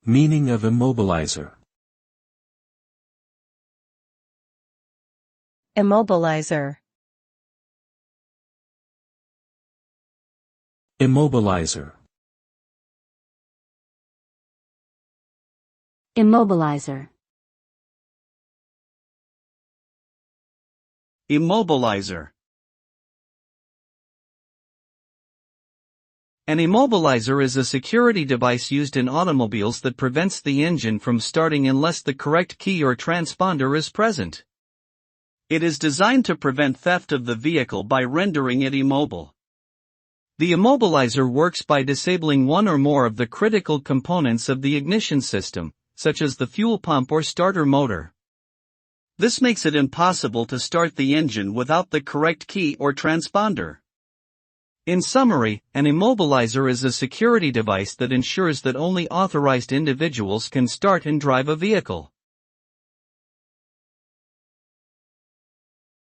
Meaning of immobilizer. Immobilizer. Immobilizer. Immobilizer. Immobilizer. An immobilizer is a security device used in automobiles that prevents the engine from starting unless the correct key or transponder is present. It is designed to prevent theft of the vehicle by rendering it immobile. The immobilizer works by disabling one or more of the critical components of the ignition system, such as the fuel pump or starter motor. This makes it impossible to start the engine without the correct key or transponder. In summary, an immobilizer is a security device that ensures that only authorized individuals can start and drive a vehicle.